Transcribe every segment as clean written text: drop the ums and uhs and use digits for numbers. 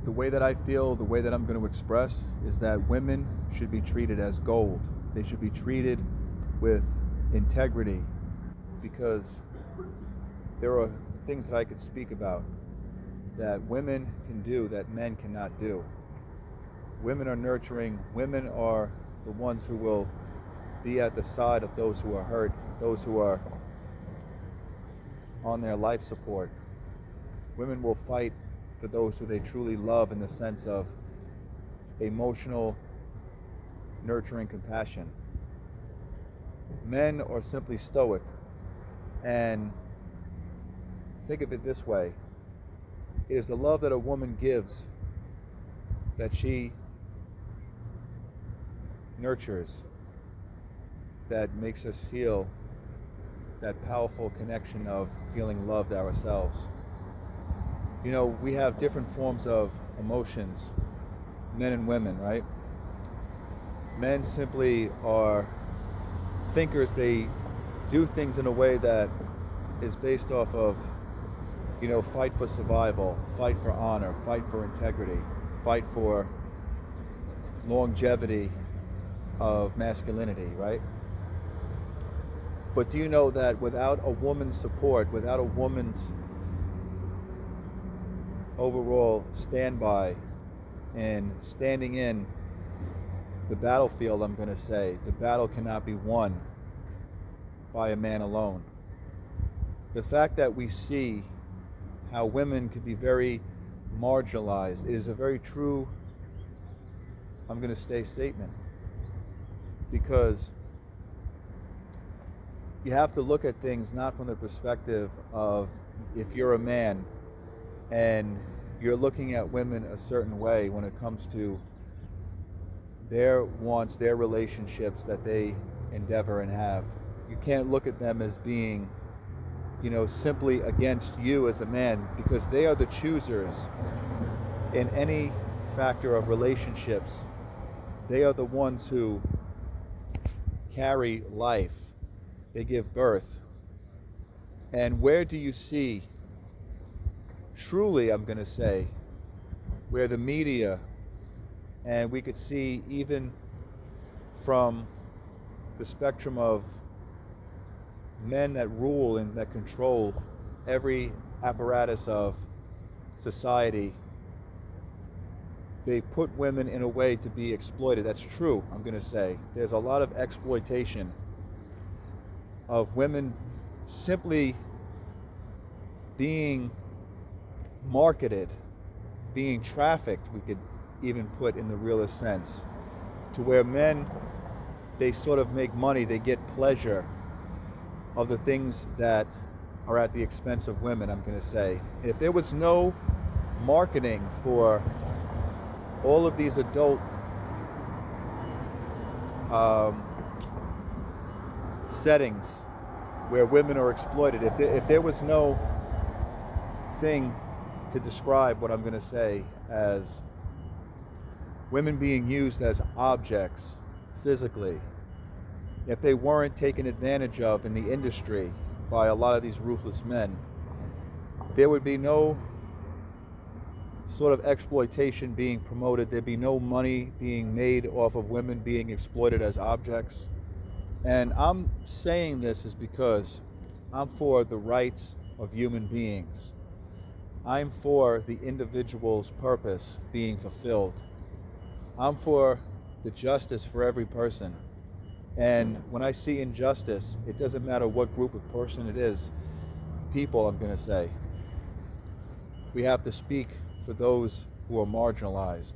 The way that I feel, the way that I'm going to express is that women should be treated as gold. They should be treated with integrity because there are things that I could speak about that women can do that men cannot do. Women are nurturing. Women are the ones who will be at the side of those who are hurt, those who are on their life support. Women will fight for those who they truly love in the sense of emotional, nurturing compassion. Men are simply stoic. And think of it this way. It is the love that a woman gives that she nurtures that makes us feel that powerful connection of feeling loved ourselves. You know, we have different forms of emotions, men and women, right? Men simply are thinkers. They do things in a way that is based off of, fight for survival, fight for honor, fight for integrity, fight for longevity of masculinity, right? But do you know that without a woman's support, without a woman's overall standby and standing in the battlefield, I'm going to say, the battle cannot be won by a man alone. The fact that we see how women can be very marginalized is a very true, I'm going to say, statement. Because you have to look at things not from the perspective of if you're a man and you're looking at women a certain way when it comes to their wants, their relationships that they endeavor and have. You can't look at them as being, simply against you as a man, because they are the choosers in any factor of relationships. They are the ones who carry life. They give birth. And where do you see, truly, I'm going to say, where the media, and we could see even from the spectrum of men that rule and that control every apparatus of society, they put women in a way to be exploited. That's true, I'm going to say. There's a lot of exploitation of women simply being marketed, being trafficked, we could even put in the realest sense, to where men, they sort of make money, they get pleasure of the things that are at the expense of women, I'm going to say. If there was no marketing for all of these adult settings where women are exploited, if there was no thing to describe what I'm going to say as women being used as objects physically, if they weren't taken advantage of in the industry by a lot of these ruthless men, there would be no sort of exploitation being promoted. There'd be no money being made off of women being exploited as objects. And I'm saying this is because I'm for the rights of human beings. I'm for the individual's purpose being fulfilled. I'm for the justice for every person. And when I see injustice, it doesn't matter what group of person it is, people, I'm going to say. We have to speak for those who are marginalized.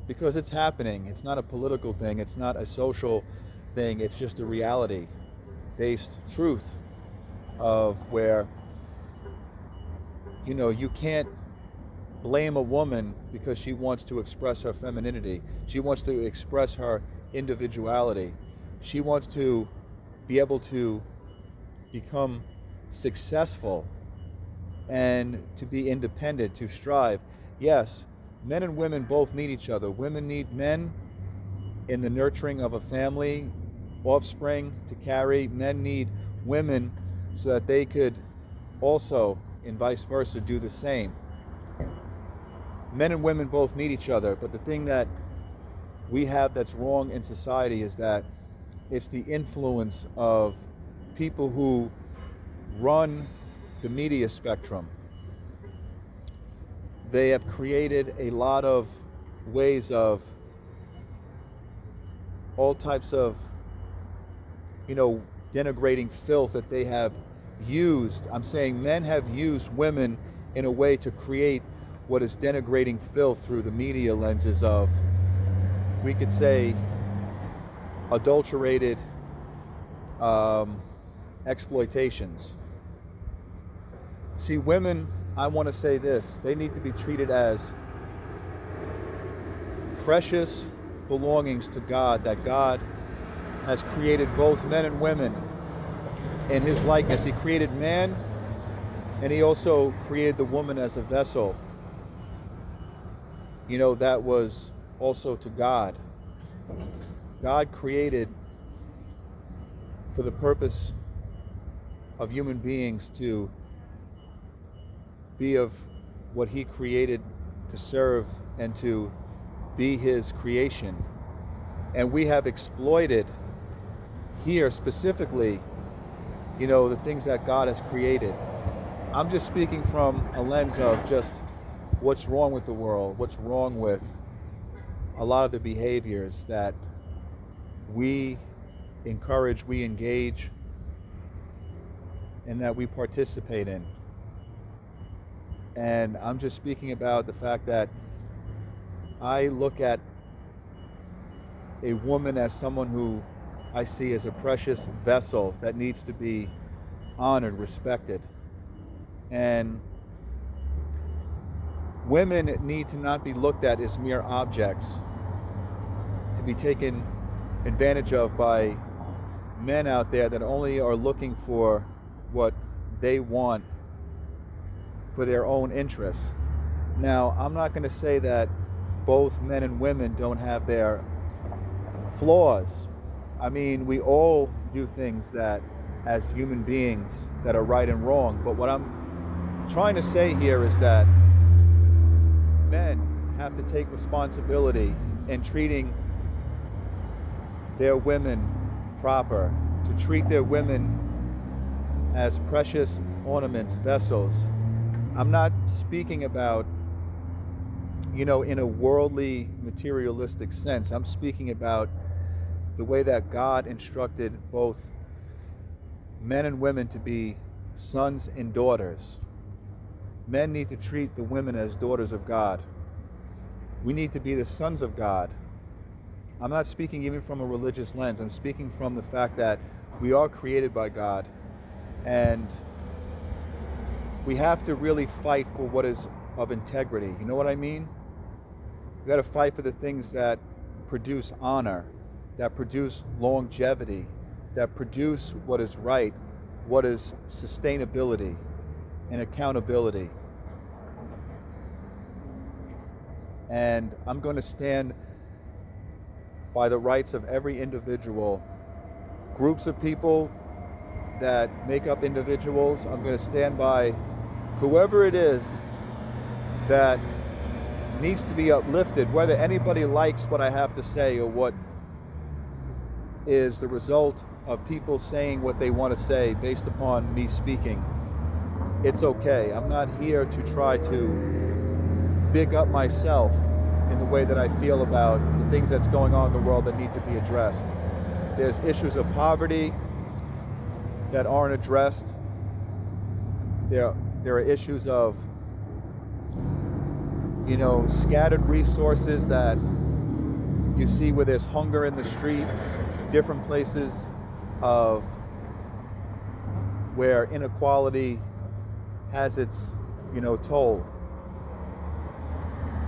Because it's happening. It's not a political thing. It's not a social thing. It's just a reality-based truth of where, you can't blame a woman because she wants to express her femininity. She wants to express her individuality. She wants to be able to become successful and to be independent, to strive. Yes, men and women both need each other. Women need men in the nurturing of a family, offspring to carry. Men need women so that they could also, and vice versa, do the same. men and women both need each other, but the thing that we have that's wrong in society is that it's the influence of people who run the media spectrum. They have created a lot of ways of all types of, denigrating filth that they have used. I'm saying men have used women in a way to create what is denigrating filth through the media lenses of, we could say, adulterated exploitations. See, women, I want to say this, they need to be treated as precious belongings to God, that God has created both men and women in his likeness. He created man, and he also created the woman as a vessel, that was also to God. God created for the purpose of human beings to be of what he created to serve and to be his creation. And we have exploited here specifically, the things that God has created. I'm just speaking from a lens of just what's wrong with the world, what's wrong with a lot of the behaviors that we encourage, we engage, and that we participate in. And I'm just speaking about the fact that I look at a woman as someone who I see as a precious vessel that needs to be honored, respected. And women need to not be looked at as mere objects to be taken advantage of by men out there that only are looking for what they want for their own interests. Now, I'm not going to say that both men and women don't have their flaws. I mean, we all do things that, as human beings, that are right and wrong. But what I'm trying to say here is that men have to take responsibility in treating their women proper, to treat their women as precious ornaments, vessels. I'm not speaking about, in a worldly, materialistic sense. I'm speaking about the way that God instructed both men and women to be sons and daughters. Men need to treat the women as daughters of God. We need to be the sons of God. I'm not speaking even from a religious lens. I'm speaking from the fact that we are created by God, and we have to really fight for what is of integrity. You know what I mean? We got to fight for the things that produce honor, that produce longevity, that produce what is right, what is sustainability and accountability. And I'm going to stand by the rights of every individual, groups of people that make up individuals. I'm going to stand by whoever it is that needs to be uplifted, whether anybody likes what I have to say or what is the result of people saying what they want to say based upon me speaking. It's okay. I'm not here to try to big up myself in the way that I feel about the things that's going on in the world that need to be addressed. There's issues of poverty that aren't addressed. There are issues of, scattered resources that you see where there's hunger in the streets, different places of where inequality has its, toll.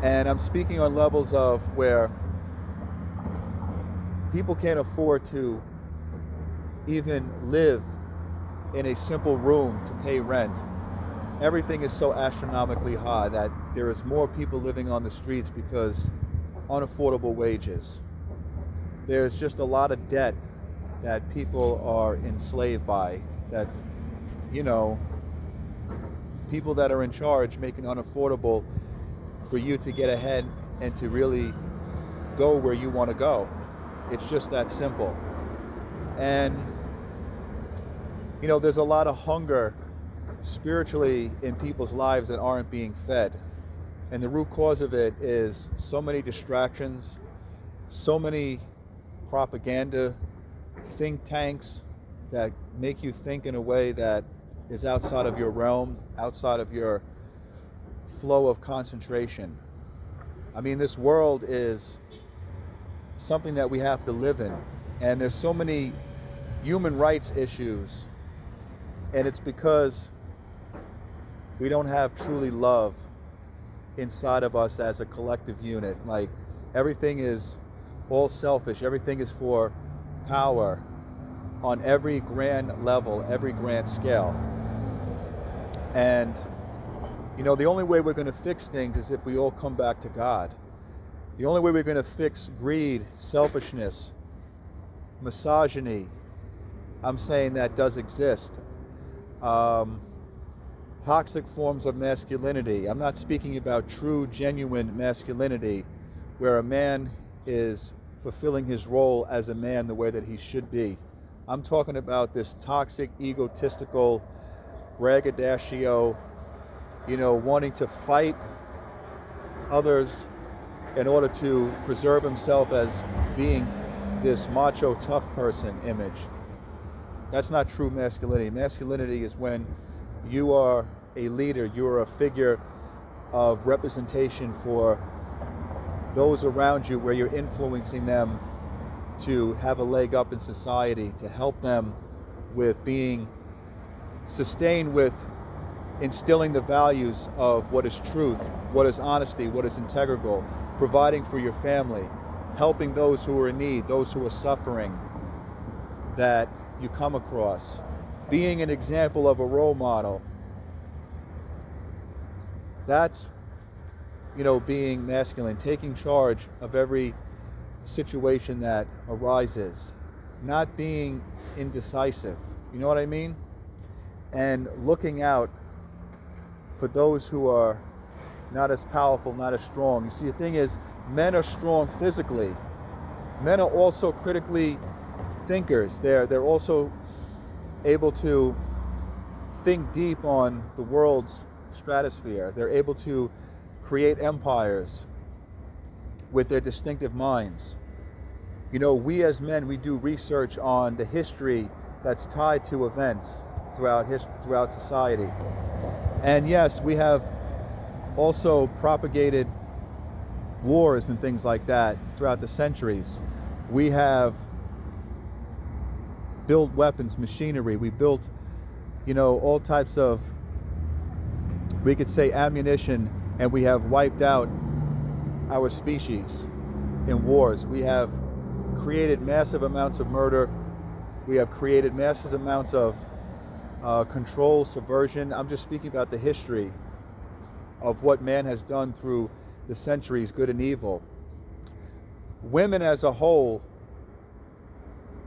And I'm speaking on levels of where people can't afford to even live in a simple room to pay rent. Everything is so astronomically high that there is more people living on the streets because unaffordable wages. There's just a lot of debt that people are enslaved by, that, people that are in charge make it unaffordable for you to get ahead and to really go where you want to go. It's just that simple. And there's a lot of hunger spiritually in people's lives that aren't being fed. And the root cause of it is so many distractions, so many propaganda think tanks that make you think in a way that is outside of your realm, outside of your flow of concentration. I mean, this world is something that we have to live in. And there's so many human rights issues, and it's because we don't have truly love inside of us as a collective unit. Like, everything is all selfish, everything is for power on every grand level, every grand scale. And the only way we're going to fix things is if we all come back to God. The only way we're going to fix greed, selfishness, misogyny, I'm saying that does exist. Toxic forms of masculinity. I'm not speaking about true, genuine masculinity, where a man is fulfilling his role as a man the way that he should be. I'm talking about this toxic, egotistical, braggadocio, wanting to fight others in order to preserve himself as being this macho, tough person image. That's not true masculinity. Masculinity is when you are a leader, you are a figure of representation for those around you, where you're influencing them to have a leg up in society, to help them with being sustained with instilling the values of what is truth, what is honesty, what is integral, providing for your family, helping those who are in need, those who are suffering that you come across, being an example of a role model. That's, being masculine, taking charge of every situation that arises, not being indecisive. You know what I mean? And looking out for those who are not as powerful, not as strong. You see, the thing is, men are strong physically. Men are also critically thinkers. They're also able to think deep on the world's stratosphere. They're able to create empires with their distinctive minds. We as men, we do research on the history that's tied to events throughout society. And yes, we have also propagated wars and things like that throughout the centuries. We have built weapons, machinery. We built, all types of, we could say, ammunition, and we have wiped out our species in wars. We have created massive amounts of murder. We have created massive amounts of control, subversion. I'm just speaking about the history of what man has done through the centuries, good and evil. Women as a whole,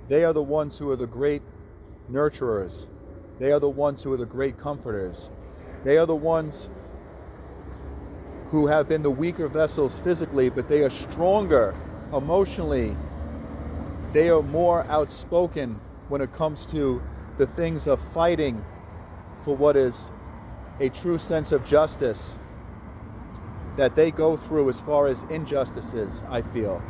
they are the ones who are the great nurturers. They are the ones who are the great comforters. They are the ones who have been the weaker vessels physically, but they are stronger emotionally. They are more outspoken when it comes to the things of fighting for what is a true sense of justice that they go through as far as injustices, I feel.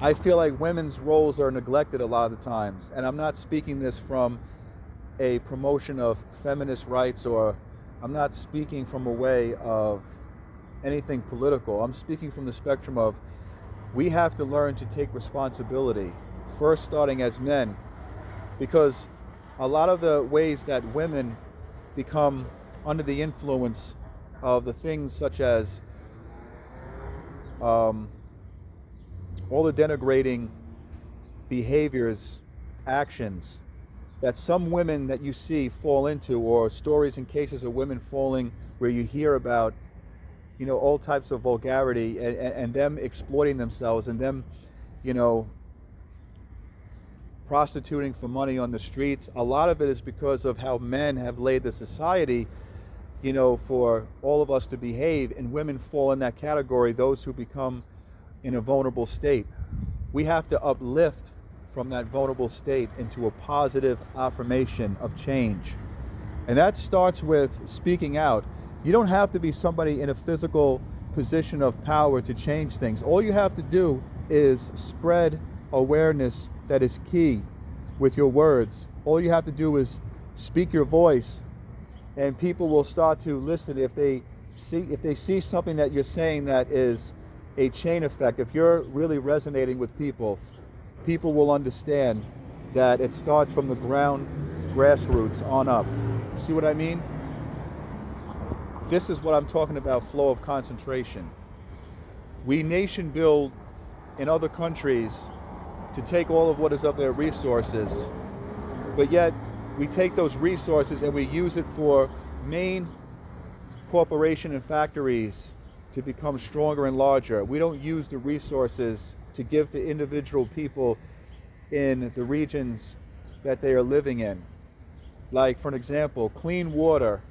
I feel like women's roles are neglected a lot of the times, and I'm not speaking this from a promotion of feminist rights, or I'm not speaking from a way of anything political. I'm speaking from the spectrum of, we have to learn to take responsibility, first starting as men, because a lot of the ways that women become under the influence of the things such as all the denigrating behaviors, actions that some women that you see fall into, or stories and cases of women falling where you hear about, all types of vulgarity and them exploiting themselves and them, prostituting for money on the streets. A lot of it is because of how men have laid the society for all of us to behave, and women fall in that category, those who become in a vulnerable state. We have to uplift from that vulnerable state into a positive affirmation of change. And that starts with speaking out. You don't have to be somebody in a physical position of power to change things. All you have to do is spread awareness that is key with your words. All you have to do is speak your voice, and people will start to listen. If they see something that you're saying that is a chain effect, if you're really resonating with people, people will understand that it starts from the grassroots on up. See what I mean? This is what I'm talking about, flow of concentration. We nation build in other countries to take all of what is of their resources, but yet we take those resources and we use it for main corporation and factories to become stronger and larger. We don't use the resources to give to individual people in the regions that they are living in. Like, for an example, clean water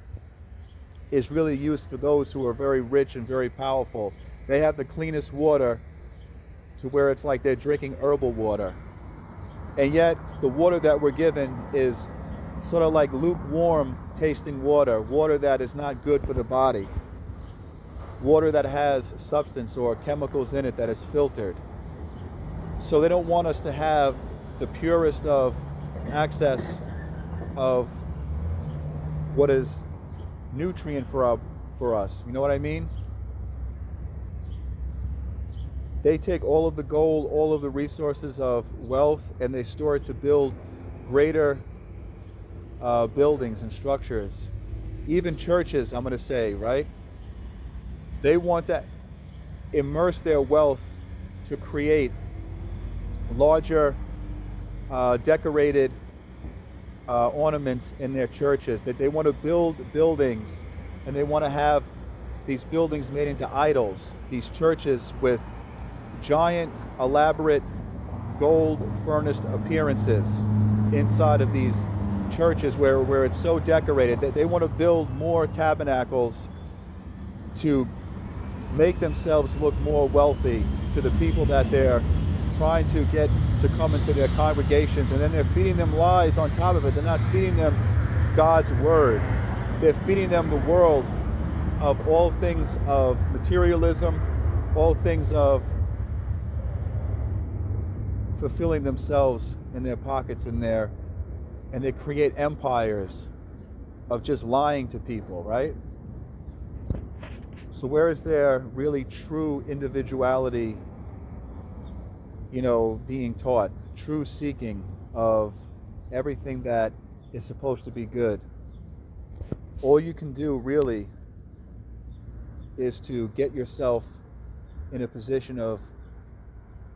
is really used for those who are very rich and very powerful. They have the cleanest water to where it's like they're drinking herbal water. And yet the water that we're given is sort of like lukewarm tasting water, water that is not good for the body, water that has substance or chemicals in it that is filtered. So they don't want us to have the purest of access of what is nutrient for us. You know what I mean? They take all of the gold, all of the resources of wealth, and they store it to build greater buildings and structures. Even churches, I'm going to say, right? They want to immerse their wealth to create larger decorated ornaments in their churches, that they want to build buildings, and they want to have these buildings made into idols, these churches with giant, elaborate, gold furnished appearances inside of these churches where it's so decorated that they want to build more tabernacles to make themselves look more wealthy to the people that they're trying to get to come into their congregations. And then they're feeding them lies on top of it. They're not feeding them God's word. They're feeding them the world of all things of materialism, all things of fulfilling themselves in their pockets and they create empires of just lying to people, right? So where is there really true individuality, being taught, true seeking of everything that is supposed to be good? All you can do really is to get yourself in a position of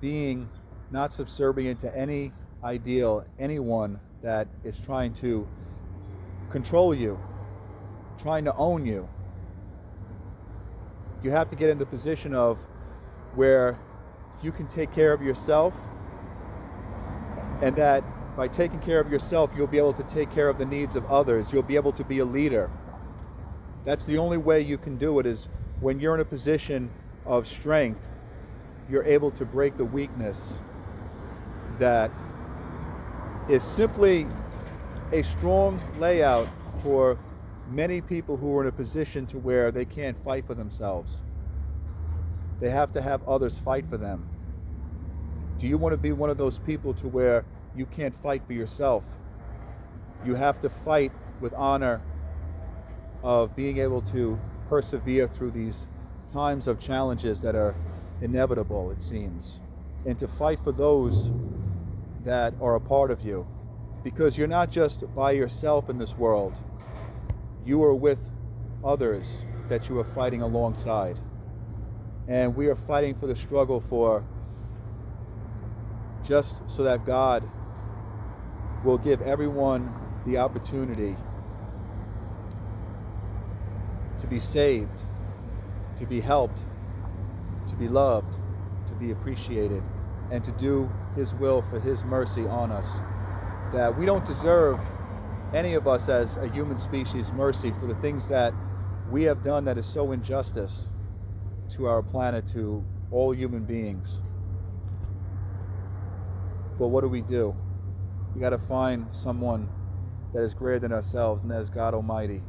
being not subservient to any ideal, anyone that is trying to control you, trying to own you. You have to get in the position of where you can take care of yourself, and that by taking care of yourself, you'll be able to take care of the needs of others. You'll be able to be a leader. That's the only way you can do it, is when you're in a position of strength, you're able to break the weakness that is simply a strong layout for many people who are in a position to where they can't fight for themselves. They have to have others fight for them. Do you want to be one of those people to where you can't fight for yourself? You have to fight with honor of being able to persevere through these times of challenges that are inevitable, it seems, and to fight for those that are a part of you, because you're not just by yourself in this world. You are with others that you are fighting alongside, and we are fighting for the struggle for just so that God will give everyone the opportunity to be saved, to be helped, to be loved, to be appreciated, and to do His will for His mercy on us. That we don't deserve, any of us as a human species, mercy for the things that we have done that is so injustice to our planet, to all human beings. But what do? We got to find someone that is greater than ourselves, and that is God Almighty.